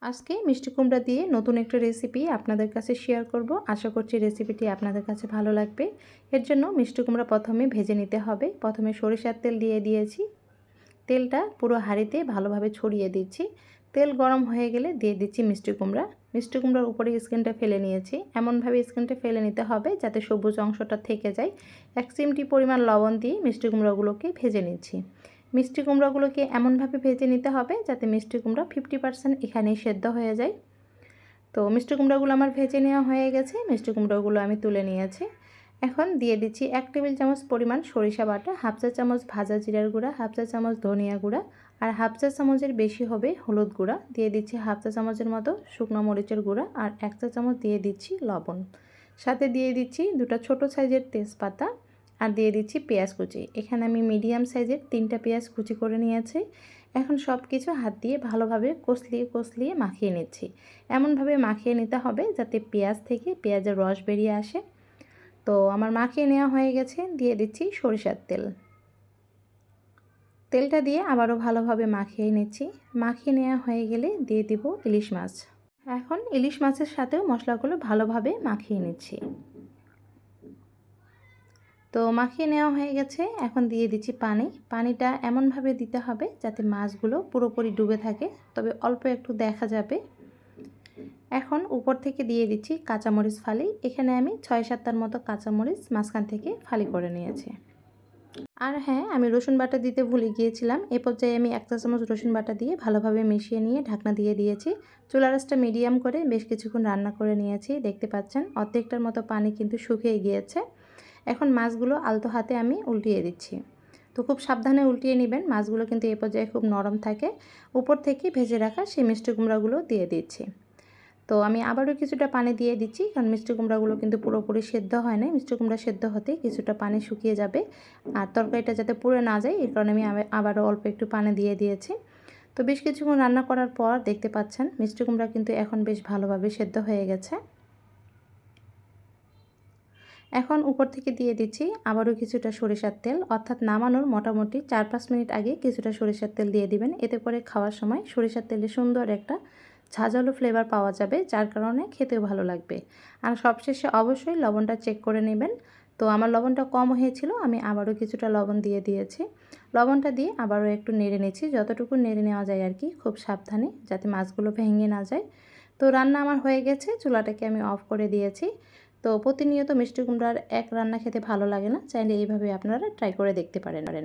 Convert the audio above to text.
আজকে মিষ্টি কুমড়া দিয়ে নতুন একটা রেসিপি আপনাদের কাছে শেয়ার করব। আশা করছি রেসিপিটি আপনাদের কাছে ভালো লাগবে। এর জন্য মিষ্টি কুমড়া প্রথমে ভেজে নিতে হবে। প্রথমে সরিষার তেল দিয়ে দিয়েছি। তেলটা পুরো হাঁড়িতে ভালোভাবে ছড়িয়ে দিচ্ছি। তেল গরম হয়ে গেলে দিয়ে দিচ্ছি মিষ্টি কুমড়া। মিষ্টি কুমড়ার উপরে স্কিনটা ফেলে নিয়েছি। এমনভাবে স্কিনটা ফেলে নিতে হবে যাতে সবুজ অংশটা থেকে যায়। 1 চিমটি পরিমাণ লবণ দিয়ে মিষ্টি কুমড়াগুলোকে ভেজে নিচ্ছি। মিষ্টি কুমড়াগুলোকে এমনভাবে ভেজে নিতে হবে যাতে মিষ্টি কুমড়া 50% এখানেই সেদ্ধ হয়ে যায়। তো মিষ্টি কুমড়াগুলো আমার ভেজে নেওয়া হয়ে গেছে। মিষ্টি কুমড়াগুলো আমি তুলে নিয়েছি। এখন দিয়ে দিচ্ছি 1 টেবিল চামচ পরিমাণ সরিষা বাটা, হাফ চা চামচ ভাজা জিরার গুঁড়া, হাফ চা চামচ ধনিয়া গুঁড়া আর হাফ চা চামচের বেশি হবে হলুদ গুঁড়া। দিয়ে দিচ্ছি হাফ চা চামচের মতো শুকনো মরিচের গুঁড়া আর 1 চা চামচ দিয়ে দিচ্ছি লবণ। সাথে দিয়ে দিচ্ছি 2টা ছোট সাইজের তেজপাতা আর দিয়ে দিচ্ছি পেঁয়াজ কুচি। এখানে আমি মিডিয়াম সাইজের 3টা পেঁয়াজ কুচি করে নিয়েছি। এখন সব কিছু হাত দিয়ে ভালোভাবে কষলিয়ে মাখিয়ে নিচ্ছি। এমনভাবে মাখিয়ে নিতে হবে যাতে পেঁয়াজ থেকে পেঁয়াজের রস বেরিয়ে আসে। তো আমার মাখিয়ে নেওয়া হয়ে গেছে। দিয়ে দিচ্ছি সরিষার তেল। তেলটা দিয়ে আবারও ভালোভাবে মাখিয়ে নিচ্ছি। মাখিয়ে নেওয়া হয়ে গেলে দিয়ে দিব ইলিশ মাছ। এখন ইলিশ মাছের সাথেও মশলাগুলো ভালোভাবে মাখিয়ে নিচ্ছি। তো মাখিয়ে নেওয়া হয়ে গেছে। এখন দিয়ে দিচ্ছি পানি। পানিটা এমনভাবে দিতে হবে যাতে মাছগুলো পুরোপুরি ডুবে থাকে, তবে অল্প একটু দেখা যাবে। এখন উপর থেকে দিয়ে দিচ্ছি কাঁচামরিচ ফালি। এখানে আমি 6-7টার মতো কাঁচামরিচ মাঝখান থেকে ফালি করে নিয়েছি। আর হ্যাঁ, আমি রসুন বাটা দিতে ভুলে গিয়েছিলাম। এ পর্যায়ে আমি 1 চা চামচ রসুন বাটা দিয়ে ভালোভাবে মিশিয়ে নিয়ে ঢাকনা দিয়ে দিয়েছি। চুলার আঁচটা মিডিয়াম করে বেশ কিছুক্ষণ রান্না করে নিয়েছি। দেখতে পাচ্ছেন অর্ধেকটার মতো পানি কিন্তু শুকিয়ে গিয়েছে। এখন মাছগুলো আলতো হাতে আমি উল্টিয়ে দিচ্ছি। তো খুব সাবধানে উল্টিয়ে নেবেন, মাছগুলো কিন্তু এ পর্যায়ে খুব নরম থাকে। উপর থেকে ভেজে রাখা সেই মিষ্টি কুমড়াগুলো দিয়ে দিচ্ছি। তো আমি আবারও কিছুটা পানি দিয়ে দিচ্ছি, কারণ মিষ্টি কুমড়াগুলো কিন্তু পুরোপুরি সেদ্ধ হয় না। মিষ্টি কুমড়া সেদ্ধ হতে কিছুটা পানি শুকিয়ে যাবে আর তরকারিটা যাতে পুড়ে না যায় এই কারণে আমি আবারও অল্প একটু পানি দিয়ে দিয়েছি। তো বেশ কিছুক্ষণ রান্না করার পর দেখতে পাচ্ছেন মিষ্টি কুমড়া কিন্তু এখন বেশ ভালোভাবে সেদ্ধ হয়ে গেছে। এখন উপর থেকে দিয়ে দিচ্ছি আবারও কিছুটা সরিষার তেল, অর্থাৎ নামানোর মোটামুটি 4-5 মিনিট আগে কিছুটা সরিষার তেল দিয়ে দিবেন। এতে করে খাওয়ার সময় সরিষার তেলে সুন্দর একটা ঝাঁঝালো ফ্লেভার পাওয়া যাবে, যার কারণে খেতেও ভালো লাগবে। আর সবশেষে অবশ্যই লবণটা চেক করে নেবেন। তো আমার লবণটা কম হয়েছিল, আমি আবারও কিছুটা লবণ দিয়ে দিয়েছি। লবণটা দিয়ে আবারও একটু নেড়ে নিচ্ছি, যতটুকু নেড়ে নেওয়া যায় আর কি, খুব সাবধানে যাতে মাছগুলো ভেঙে না যায়। তো রান্না আমার হয়ে গেছে, চুলাটাকে আমি অফ করে দিয়েছি। তো প্রতিনিয়ত মিষ্টি কুমড়ার এক রান্না খেতে ভালো লাগে না, চাইলে এইভাবে আপনারা ট্রাই করে দেখতে পারেন।